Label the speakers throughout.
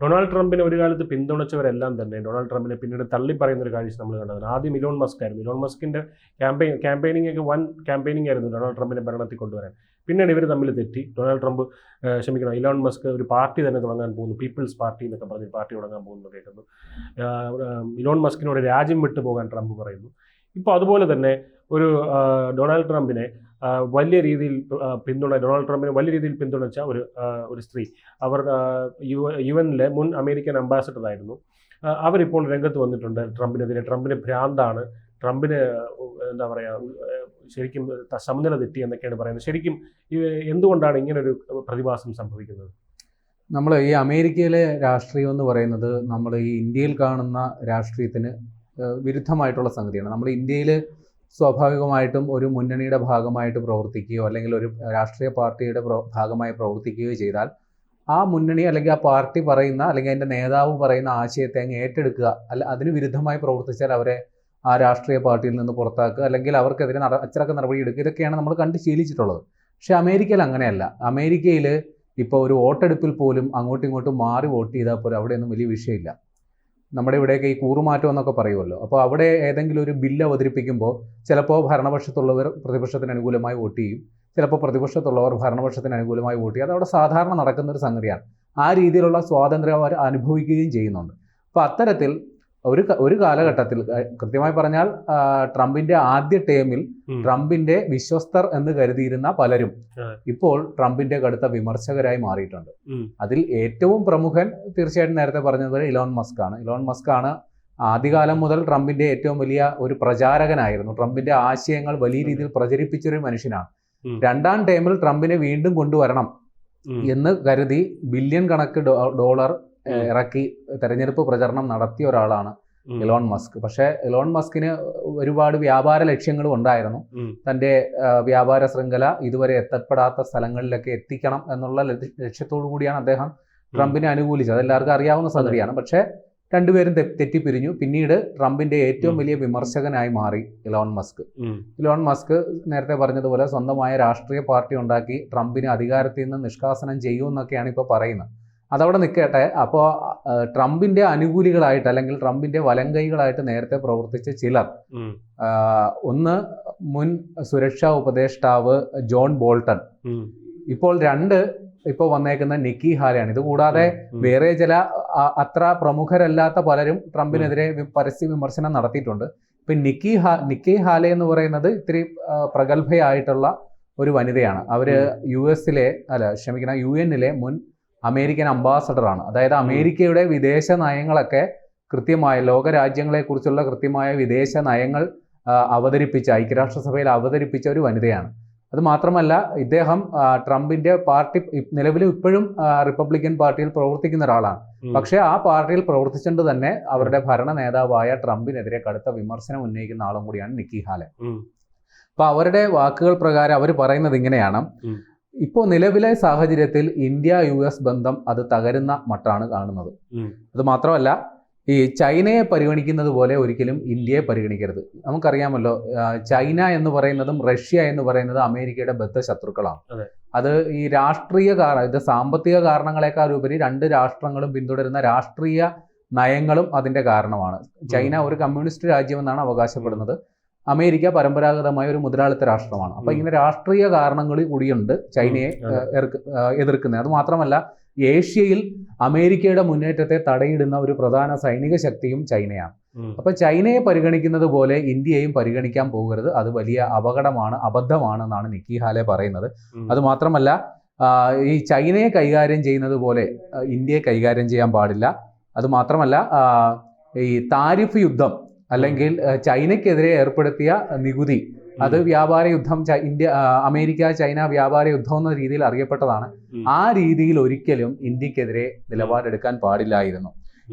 Speaker 1: Donald ട്രംപിനെ ഒരു കാലത്ത് പിന്തുണച്ചവരെല്ലാം തന്നെ ഡൊണാൾഡ് ട്രംപിനെ പിന്നീട് തള്ളി പറയുന്ന ഒരു കാഴ്ച നമ്മൾ കണ്ടത്. ആദ്യം ഇലോൺ മസ്ക് ആയിരുന്നു. ഇലോൺ മസ്കിന്റെ ക്യാമ്പയിനിങ് ഒക്കെ വൻ ക്യാമ്പയിനിങ് ആയിരുന്നു ഡൊണാൾഡ് ട്രംപിനെ ഭരണത്തിൽ കൊണ്ടുവരാൻ. പിന്നീട് ഇവർ തമ്മിൽ തെറ്റി. ഡൊണാൾഡ് ട്രംപ് ഇലോൺ മസ്ക് ഒരു പാർട്ടി തന്നെ തുടങ്ങാൻ പോകുന്നു, പീപ്പിൾസ് പാർട്ടി എന്നൊക്കെ പറഞ്ഞ് പാർട്ടി തുടങ്ങാൻ പോകുന്നു കേൾക്കുന്നു. ഇലോൺ മസ്കിനോട് രാജ്യം വിട്ടു പോകാൻ ട്രംപ് പറയുന്നു. ഇപ്പോൾ അതുപോലെ തന്നെ ഒരു ഡൊണാൾഡ് ട്രംപിനെ വലിയ രീതിയിൽ ഡൊണാൾഡ് ട്രംപിനെ വലിയ രീതിയിൽ പിന്തുണച്ച ഒരു സ്ത്രീ, അവർ UN-ലെ മുൻ അമേരിക്കൻ അംബാസഡർ ആയിരുന്നു. അവരിപ്പോൾ രംഗത്ത് വന്നിട്ടുണ്ട് ട്രംപിനെതിരെ. ട്രംപിന് ഭ്രാന്താണ്, ട്രംപിന് എന്താ പറയുക, ശരിക്കും സമനില തെറ്റി എന്നൊക്കെയാണ് പറയുന്നത്. ശരിക്കും എന്തുകൊണ്ടാണ് ഇങ്ങനൊരു പ്രതിഭാസം സംഭവിക്കുന്നത്?
Speaker 2: നമ്മൾ ഈ അമേരിക്കയിലെ രാഷ്ട്രീയം എന്ന് പറയുന്നത് നമ്മൾ ഈ ഇന്ത്യയിൽ കാണുന്ന രാഷ്ട്രീയത്തിന് വിരുദ്ധമായിട്ടുള്ള സംഗതിയാണ്. നമ്മൾ ഇന്ത്യയിൽ സ്വാഭാവികമായിട്ടും ഒരു മുന്നണിയുടെ ഭാഗമായിട്ട് പ്രവർത്തിക്കുകയോ അല്ലെങ്കിൽ ഒരു രാഷ്ട്രീയ പാർട്ടിയുടെ ഭാഗമായി പ്രവർത്തിക്കുകയോ ചെയ്താൽ ആ മുന്നണി അല്ലെങ്കിൽ ആ പാർട്ടി പറയുന്ന അല്ലെങ്കിൽ അതിൻ്റെ നേതാവ് പറയുന്ന ആശയത്തെ അങ്ങ് ഏറ്റെടുക്കുക, അതിന് വിരുദ്ധമായി പ്രവർത്തിച്ചാൽ അവരെ ആ രാഷ്ട്രീയ പാർട്ടിയിൽ നിന്ന് പുറത്താക്കുക അല്ലെങ്കിൽ അവർക്കെതിരെ അച്ചടക്ക നടപടി എടുക്കുക. ഇതൊക്കെയാണ് നമ്മൾ കണ്ട് ശീലിച്ചിട്ടുള്ളത്. പക്ഷേ അമേരിക്കയിൽ അങ്ങനെയല്ല. അമേരിക്കയിൽ ഇപ്പോൾ ഒരു വോട്ടെടുപ്പിൽ പോലും അങ്ങോട്ടും ഇങ്ങോട്ടും മാറി വോട്ട് ചെയ്താൽ പോലും അവിടെയൊന്നും വലിയ വിഷയമില്ല. നമ്മുടെ ഇവിടെയൊക്കെ ഈ കൂറുമാറ്റം എന്നൊക്കെ പറയുമല്ലോ. അപ്പോൾ അവിടെ ഏതെങ്കിലും ഒരു ബില്ല് അവതരിപ്പിക്കുമ്പോൾ ചിലപ്പോൾ ഭരണപക്ഷത്തുള്ളവർ പ്രതിപക്ഷത്തിന് അനുകൂലമായി വോട്ട് ചെയ്യും, ചിലപ്പോൾ പ്രതിപക്ഷത്തുള്ളവർ ഭരണപക്ഷത്തിന് അനുകൂലമായി വോട്ട് ചെയ്യും. അതവിടെ സാധാരണ നടക്കുന്നൊരു സംഗതിയാണ്. ആ രീതിയിലുള്ള സ്വാതന്ത്ര്യം അവർ അനുഭവിക്കുകയും ചെയ്യുന്നുണ്ട്. അപ്പോൾ അത്തരത്തിൽ ഒരു കാലഘട്ടത്തിൽ കൃത്യമായി പറഞ്ഞാൽ ട്രംപിന്റെ ആദ്യ ടേമിൽ ട്രംപിന്റെ വിശ്വസ്തർ എന്ന് കരുതിയിരുന്ന പലരും ഇപ്പോൾ ട്രംപിന്റെ കടുത്ത വിമർശകരായി മാറിയിട്ടുണ്ട്. അതിൽ ഏറ്റവും പ്രമുഖൻ തീർച്ചയായിട്ടും നേരത്തെ പറഞ്ഞതുപോലെ ഇലോൺ മസ്ക് ആണ്. ഇലോൺ മസ്ക് ആണ് ആദ്യകാലം മുതൽ ട്രംപിന്റെ ഏറ്റവും വലിയ ഒരു പ്രചാരകനായിരുന്നു. ട്രംപിന്റെ ആശയങ്ങൾ വലിയ രീതിയിൽ പ്രചരിപ്പിച്ചൊരു മനുഷ്യനാണ്. രണ്ടാം ടേമിൽ ട്രംപിനെ വീണ്ടും കൊണ്ടുവരണം എന്ന് കരുതി ബില്യൺ കണക്ക് ഡോളർ ഇറക്കി തെരഞ്ഞെടുപ്പ് പ്രചരണം നടത്തിയ ഒരാളാണ് ഇലോൺ മസ്ക്. പക്ഷേ ഇലോൺ മസ്കിന് ഒരുപാട് വ്യാപാര ലക്ഷ്യങ്ങളും ഉണ്ടായിരുന്നു. തൻ്റെ വ്യാപാര ശൃംഖല ഇതുവരെ എത്തപ്പെടാത്ത സ്ഥലങ്ങളിലൊക്കെ എത്തിക്കണം എന്നുള്ള ലക്ഷ്യത്തോടു കൂടിയാണ് അദ്ദേഹം ട്രംപിനെ അനുകൂലിച്ചത്. അതെല്ലാവർക്കും അറിയാവുന്ന സംഗതിയാണ്. പക്ഷേ രണ്ടുപേരും തെറ്റിപ്പിരിഞ്ഞു. പിന്നീട് ട്രംപിന്റെ ഏറ്റവും വലിയ വിമർശകനായി മാറി ഇലോൺ മസ്ക്. ഇലോൺ മസ്ക് നേരത്തെ പറഞ്ഞതുപോലെ സ്വന്തമായ രാഷ്ട്രീയ പാർട്ടി ഉണ്ടാക്കി ട്രംപിനെ അധികാരത്തിൽ നിന്ന് നിഷ്കാസനം ചെയ്യുമെന്നൊക്കെയാണ് ഇപ്പോൾ പറയുന്നത്. അതവിടെ നിൽക്കട്ടെ. അപ്പോൾ ട്രംപിന്റെ അനുകൂലികളായിട്ട് അല്ലെങ്കിൽ ട്രംപിന്റെ വലങ്കൈകളായിട്ട് നേരത്തെ പ്രവർത്തിച്ച ചിലർ, ഒന്ന് മുൻ സുരക്ഷാ ഉപദേഷ്ടാവ് ജോൺ ബോൾട്ടൺ, ഇപ്പോൾ വന്നേക്കുന്ന നിക്കി ഹാലെയാണ്. ഇതുകൂടാതെ വേറെ ചില അത്ര പ്രമുഖരല്ലാത്ത പലരും ട്രംപിനെതിരെ പരസ്യ വിമർശനം നടത്തിയിട്ടുണ്ട്. ഇപ്പം നിക്കി ഹാലെ എന്ന് പറയുന്നത് ഇത്തിരി പ്രഗത്ഭയായിട്ടുള്ള ഒരു വനിതയാണ്. അവര് UN-ലെ മുൻ അമേരിക്കൻ അംബാസഡറാണ്. അതായത് അമേരിക്കയുടെ വിദേശ നയങ്ങളൊക്കെ കൃത്യമായ ലോകരാജ്യങ്ങളെക്കുറിച്ചുള്ള കൃത്യമായ വിദേശ നയങ്ങൾ ഐക്യരാഷ്ട്രസഭയിൽ അവതരിപ്പിച്ച ഒരു വനിതയാണ്. അത് മാത്രമല്ല ഇദ്ദേഹം ട്രംപിന്റെ പാർട്ടി നിലവിലും ഇപ്പോഴും റിപ്പബ്ലിക്കൻ പാർട്ടിയിൽ പ്രവർത്തിക്കുന്ന ഒരാളാണ്. പക്ഷേ ആ പാർട്ടിയിൽ പ്രവർത്തിച്ചുകൊണ്ട് തന്നെ അവരുടെ ഭരണ നേതാവായ ട്രംപിനെതിരെ കടുത്ത വിമർശനം ഉന്നയിക്കുന്ന ആളും കൂടിയാണ് നിക്കി ഹാലെ. അപ്പൊ അവരുടെ വാക്കുകൾ പ്രകാരം അവർ പറയുന്നത് ഇങ്ങനെയാണ്: ഇപ്പോൾ നിലവിലെ സാഹചര്യത്തിൽ ഇന്ത്യ-US ബന്ധം അത് തകരുന്ന മട്ടാണ് കാണുന്നത്. അത് മാത്രമല്ല ഈ ചൈനയെ പരിഗണിക്കുന്നത് പോലെ ഒരിക്കലും ഇന്ത്യയെ പരിഗണിക്കരുത്. നമുക്കറിയാമല്ലോ, ചൈന എന്ന് പറയുന്നതും റഷ്യ എന്ന് പറയുന്നത് അമേരിക്കയുടെ ബദ്ധശത്രുക്കളാണ്. അത് ഈ ഇത് സാമ്പത്തിക കാരണങ്ങളെക്കാൾ ഉപരി രണ്ട് രാഷ്ട്രങ്ങളും പിന്തുടരുന്ന രാഷ്ട്രീയ നയങ്ങളും അതിന്റെ കാരണമാണ്. ചൈന ഒരു കമ്മ്യൂണിസ്റ്റ് രാജ്യമെന്നാണ് അവകാശപ്പെടുന്നത്. അമേരിക്ക പരമ്പരാഗതമായ ഒരു മുതലാളിത്ത രാഷ്ട്രമാണ്. അപ്പൊ ഇങ്ങനെ രാഷ്ട്രീയ കാരണങ്ങൾ കൂടിയുണ്ട് ചൈനയെ എതിർക്കുന്നത്. അത് മാത്രമല്ല ഏഷ്യയിൽ അമേരിക്കയുടെ മുന്നേറ്റത്തെ തടയിടുന്ന ഒരു പ്രധാന സൈനിക ശക്തിയും ചൈനയാണ്. അപ്പൊ ചൈനയെ പരിഗണിക്കുന്നത് പോലെ ഇന്ത്യയെയും പരിഗണിക്കാൻ പോകരുത്. അത് വലിയ അബദ്ധമാണ് എന്നാണ് നിക്കി ഹാലെ പറയുന്നത്. അത് മാത്രമല്ല ഈ ചൈനയെ കൈകാര്യം ചെയ്യുന്നത് പോലെ ഇന്ത്യയെ കൈകാര്യം ചെയ്യാൻ പാടില്ല. അത് മാത്രമല്ല ഈ താരിഫ് യുദ്ധം അല്ലെങ്കിൽ ചൈനയ്ക്കെതിരെ ഏർപ്പെടുത്തിയ നികുതി, അത് വ്യാപാര യുദ്ധം, അമേരിക്ക ചൈന വ്യാപാര യുദ്ധം എന്ന രീതിയിൽ അറിയപ്പെട്ടതാണ്. ആ രീതിയിൽ ഒരിക്കലും ഇന്ത്യക്കെതിരെ നിലപാടെടുക്കാൻ പാടില്ലായിരുന്നു.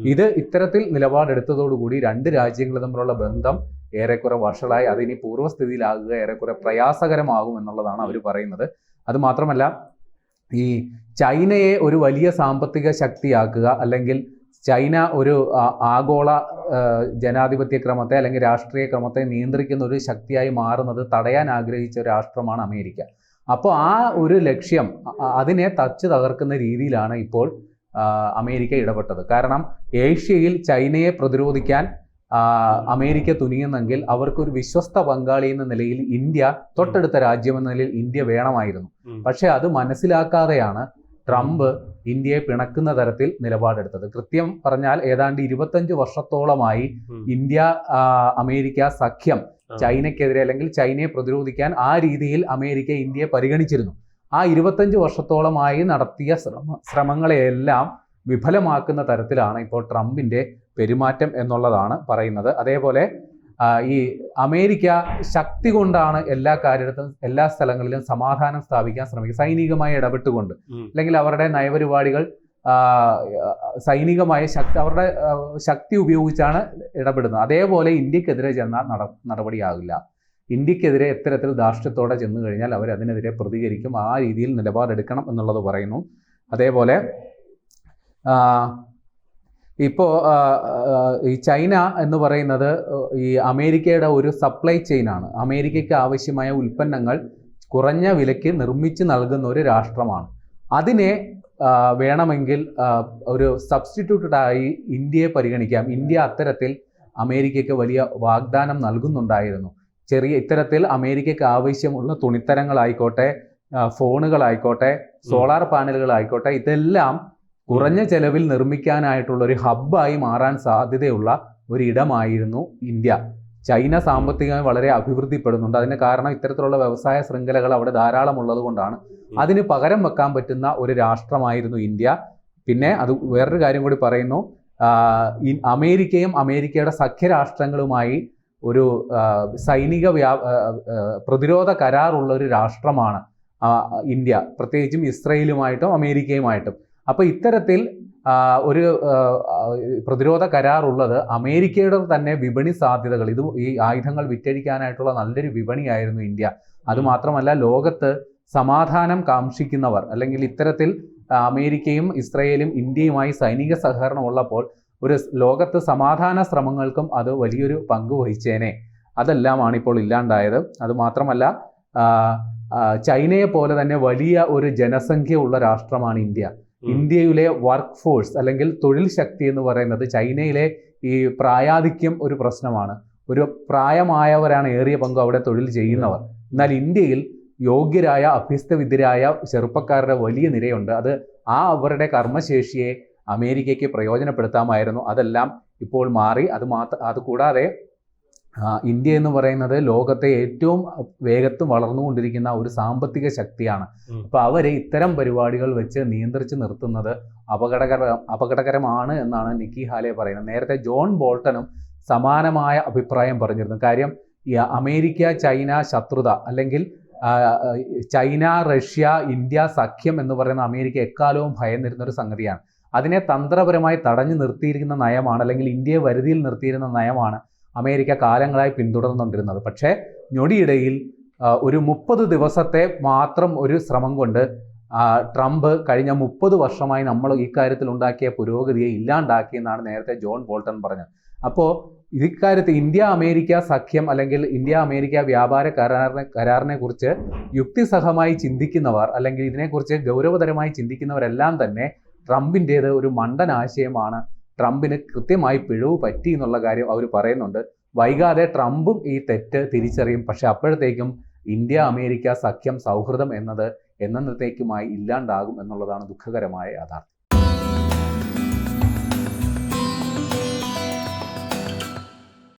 Speaker 2: ഇത്തരത്തിൽ നിലപാടെടുത്തതോടുകൂടി രണ്ട് രാജ്യങ്ങൾ തമ്മിലുള്ള ബന്ധം ഏറെക്കുറെ വഷളായി, അതിനി പൂർവ്വസ്ഥിതിയിലാകുക ഏറെക്കുറെ പ്രയാസകരമാകും എന്നുള്ളതാണ് അവർ പറയുന്നത്. അത് മാത്രമല്ല ഈ ചൈനയെ ഒരു വലിയ സാമ്പത്തിക ശക്തിയാക്കുക അല്ലെങ്കിൽ ചൈന ഒരു ആഗോള ജനാധിപത്യ ക്രമത്തെ അല്ലെങ്കിൽ രാഷ്ട്രീയ ക്രമത്തെ നിയന്ത്രിക്കുന്ന ഒരു ശക്തിയായി മാറുന്നത് തടയാൻ ആഗ്രഹിച്ച ഒരു രാഷ്ട്രമാണ് അമേരിക്ക. അപ്പോൾ ആ ഒരു ലക്ഷ്യം അതിനെ തകർക്കുന്ന രീതിയിലാണ് ഇപ്പോൾ അമേരിക്ക ഇടപെട്ടത്. കാരണം ഏഷ്യയിൽ ചൈനയെ പ്രതിരോധിക്കാൻ അമേരിക്ക തുനിയുന്നെങ്കിൽ അവർക്കൊരു വിശ്വസ്ത പങ്കാളി എന്ന നിലയിൽ ഇന്ത്യ, തൊട്ടടുത്ത രാജ്യമെന്ന നിലയിൽ ഇന്ത്യ വേണമായിരുന്നു. പക്ഷെ അത് മനസ്സിലാക്കാതെയാണ് ട്രംപ് ഇന്ത്യയെ പിണക്കുന്ന തരത്തിൽ നിലപാടെടുത്തത്. കൃത്യം പറഞ്ഞാൽ ഏതാണ്ട് 25 വർഷത്തോളമായി ഇന്ത്യ അമേരിക്ക സഖ്യം ചൈനയ്ക്കെതിരെ അല്ലെങ്കിൽ ചൈനയെ പ്രതിരോധിക്കാൻ ആ രീതിയിൽ അമേരിക്ക ഇന്ത്യയെ പരിഗണിച്ചിരുന്നു. ആ 25 വർഷത്തോളമായി നടത്തിയ ശ്രമങ്ങളെയെല്ലാം വിഫലമാക്കുന്ന തരത്തിലാണ് ഇപ്പോൾ ട്രംപിന്റെ പെരുമാറ്റം എന്നുള്ളതാണ് പറയുന്നത്. അതേപോലെ ഈ അമേരിക്ക ശക്തി കൊണ്ടാണ് എല്ലാ കാര്യത്തിലും എല്ലാ സ്ഥലങ്ങളിലും സമാധാനം സ്ഥാപിക്കാൻ ശ്രമിക്കുക, സൈനികമായി ഇടപെട്ടുകൊണ്ട്, അല്ലെങ്കിൽ അവരുടെ നയപരിപാടികൾ സൈനികമായ അവരുടെ ശക്തി ഉപയോഗിച്ചാണ് ഇടപെടുന്നത്. അതേപോലെ ഇന്ത്യക്കെതിരെ ചെന്നാൽ നടപടിയാകില്ല. ഇന്ത്യക്കെതിരെ എത്തരത്തിൽ ധാർഷ്ട്യത്തോടെ ചെന്നു കഴിഞ്ഞാൽ അവർ അതിനെതിരെ പ്രതികരിക്കും. ആ രീതിയിൽ നിലപാടെടുക്കണം എന്നുള്ളത് പറയുന്നു. അതേപോലെ ഇപ്പോൾ ഈ ചൈന എന്ന് പറയുന്നത് ഈ അമേരിക്കയുടെ ഒരു സപ്ലൈ ചെയിനാണ്. അമേരിക്കയ്ക്ക് ആവശ്യമായ ഉൽപ്പന്നങ്ങൾ കുറഞ്ഞ വിലയ്ക്ക് നിർമ്മിച്ച് നൽകുന്ന ഒരു രാഷ്ട്രമാണ്. അതിനെ വേണമെങ്കിൽ ഒരു സബ്സ്റ്റിറ്റ്യൂട്ടായി ഇന്ത്യയെ പരിഗണിക്കാം. ഇന്ത്യ അത്തരത്തിൽ അമേരിക്കയ്ക്ക് വലിയ വാഗ്ദാനം നൽകുന്നുണ്ടായിരുന്നു. ഇത്തരത്തിൽ അമേരിക്കയ്ക്ക് ആവശ്യമുള്ള തുണിത്തരങ്ങളായിക്കോട്ടെ, ഫോണുകളായിക്കോട്ടെ, സോളാർ പാനലുകളായിക്കോട്ടെ, ഇതെല്ലാം കുറഞ്ഞ ചെലവിൽ നിർമ്മിക്കാനായിട്ടുള്ള ഒരു ഹബ്ബായി മാറാൻ സാധ്യതയുള്ള ഒരിടമായിരുന്നു ഇന്ത്യ. ചൈന സാമ്പത്തികമായി വളരെ അഭിവൃദ്ധിപ്പെടുന്നുണ്ട്. അതിന് കാരണം ഇത്തരത്തിലുള്ള വ്യവസായ ശൃംഖലകൾ അവിടെ ധാരാളം ഉള്ളത് കൊണ്ടാണ്. അതിന് പകരം വെക്കാൻ പറ്റുന്ന ഒരു രാഷ്ട്രമായിരുന്നു ഇന്ത്യ. പിന്നെ അത് വേറൊരു കാര്യം കൂടി പറയുന്നു, അമേരിക്കയും അമേരിക്കയുടെ സഖ്യരാഷ്ട്രങ്ങളുമായി ഒരു സൈനിക പ്രതിരോധ കരാറുള്ള ഒരു രാഷ്ട്രമാണ് ഇന്ത്യ, പ്രത്യേകിച്ചും ഇസ്രയേലുമായിട്ടും അമേരിക്കയുമായിട്ടും. അപ്പോൾ ഇത്തരത്തിൽ ഒരു പ്രതിരോധ കരാറുള്ളത് അമേരിക്കയുടെ തന്നെ വിപണി സാധ്യതകൾ, ഈ ആയുധങ്ങൾ വിറ്റഴിക്കാനായിട്ടുള്ള നല്ലൊരു വിപണിയായിരുന്നു ഇന്ത്യ. അതുമാത്രമല്ല, ലോകത്ത് സമാധാനം കാംക്ഷിക്കുന്നവർ, അല്ലെങ്കിൽ ഇത്തരത്തിൽ അമേരിക്കയും ഇസ്രയേലും ഇന്ത്യയുമായി സൈനിക സഹകരണം ഉള്ളപ്പോൾ ഒരു ലോകത്ത് സമാധാന ശ്രമങ്ങൾക്കും അത് വലിയൊരു പങ്ക് വഹിച്ചേനെ. അതെല്ലാമാണ് ഇപ്പോൾ ഇല്ലാണ്ടായത്. അതുമാത്രമല്ല, ചൈനയെ പോലെ തന്നെ വലിയ ഒരു ജനസംഖ്യ ഉള്ള രാഷ്ട്രമാണ് ഇന്ത്യ. ഇന്ത്യയിലെ വർക്ക് ഫോഴ്സ് അല്ലെങ്കിൽ തൊഴിൽ ശക്തി എന്ന് പറയുന്നത്, ചൈനയിലെ ഈ പ്രായാധിക്യം ഒരു പ്രശ്നമാണ്. ഒരു പ്രായമായവരാണ് ഏറിയ പങ്കും അവിടെ തൊഴിൽ ചെയ്യുന്നവർ. എന്നാൽ ഇന്ത്യയിൽ യോഗ്യരായ അഭ്യസ്തവിദ്യരായ ചെറുപ്പക്കാരുടെ വലിയ നിരയുണ്ട്. അത് അവരുടെ കർമ്മശേഷിയെ അമേരിക്കയ്ക്ക് പ്രയോജനപ്പെടുത്താമായിരുന്നു. അതെല്ലാം ഇപ്പോൾ മാറി. അതുകൂടാതെ ഇന്ത്യ എന്ന് പറയുന്നത് ലോകത്തെ ഏറ്റവും വേഗത്തിൽ വളർന്നുകൊണ്ടിരിക്കുന്ന ഒരു സാമ്പത്തിക ശക്തിയാണ്. അപ്പോൾ അവരെ ഇത്തരം പരിപാടികൾ വെച്ച് നിയന്ത്രിച്ച് നിർത്തുന്നത് അപകടകരമാണ് എന്നാണ് നിക്കി ഹാലെ പറയുന്നത്. നേരത്തെ ജോൺ ബോൾട്ടനും സമാനമായ അഭിപ്രായം പറഞ്ഞിരുന്നു. കാര്യം ഈ അമേരിക്ക ചൈന ശത്രുത, അല്ലെങ്കിൽ ചൈന റഷ്യ ഇന്ത്യ സഖ്യം എന്ന് പറയുന്ന അമേരിക്ക എക്കാലവും ഭയന്നിരുന്ന ഒരു സംഗതിയാണ്. അതിനെ തന്ത്രപരമായി തടഞ്ഞു നിർത്തിയിരിക്കുന്ന നയമാണ്, അല്ലെങ്കിൽ ഇന്ത്യയെ വരുതിയിൽ നിർത്തിയിരുന്ന നയമാണ് അമേരിക്ക കാലങ്ങളായി പിന്തുടർന്നുകൊണ്ടിരുന്നത്. പക്ഷേ ഞൊടിയിടയിൽ ഒരു 30 ദിവസത്തെ മാത്രം ഒരു ശ്രമം കൊണ്ട് ട്രംപ് കഴിഞ്ഞ 30 വർഷമായി നമ്മൾ ഈ കാര്യത്തിൽ ഉണ്ടാക്കിയ പുരോഗതിയെ ഇല്ലാണ്ടാക്കിയെന്നാണ് നേരത്തെ ജോൺ ബോൾട്ടൺ പറഞ്ഞത്. അപ്പോൾ ഇക്കാര്യത്തിൽ ഇന്ത്യ അമേരിക്ക സഖ്യം, അല്ലെങ്കിൽ ഇന്ത്യ അമേരിക്ക വ്യാപാര കരാറിനെ കുറിച്ച് യുക്തിസഹമായി ചിന്തിക്കുന്നവർ, അല്ലെങ്കിൽ ഇതിനെക്കുറിച്ച് ഗൗരവതരമായി ചിന്തിക്കുന്നവരെല്ലാം തന്നെ ട്രംപിൻ്റേത് ഒരു മണ്ടൻ ആശയമാണ്, ട്രംപിന് കൃത്യമായി പിഴവ് പറ്റി എന്നുള്ള കാര്യം അവർ പറയുന്നുണ്ട്. വൈകാതെ ട്രംപും ഈ തെറ്റ് തിരിച്ചറിയും. പക്ഷെ അപ്പോഴത്തേക്കും ഇന്ത്യ അമേരിക്ക സഖ്യം സൗഹൃദം എന്നത് എന്നത്തേക്കുമായി ഇല്ലാണ്ടാകും എന്നുള്ളതാണ് ദുഃഖകരമായ യാഥാർത്ഥ്യം.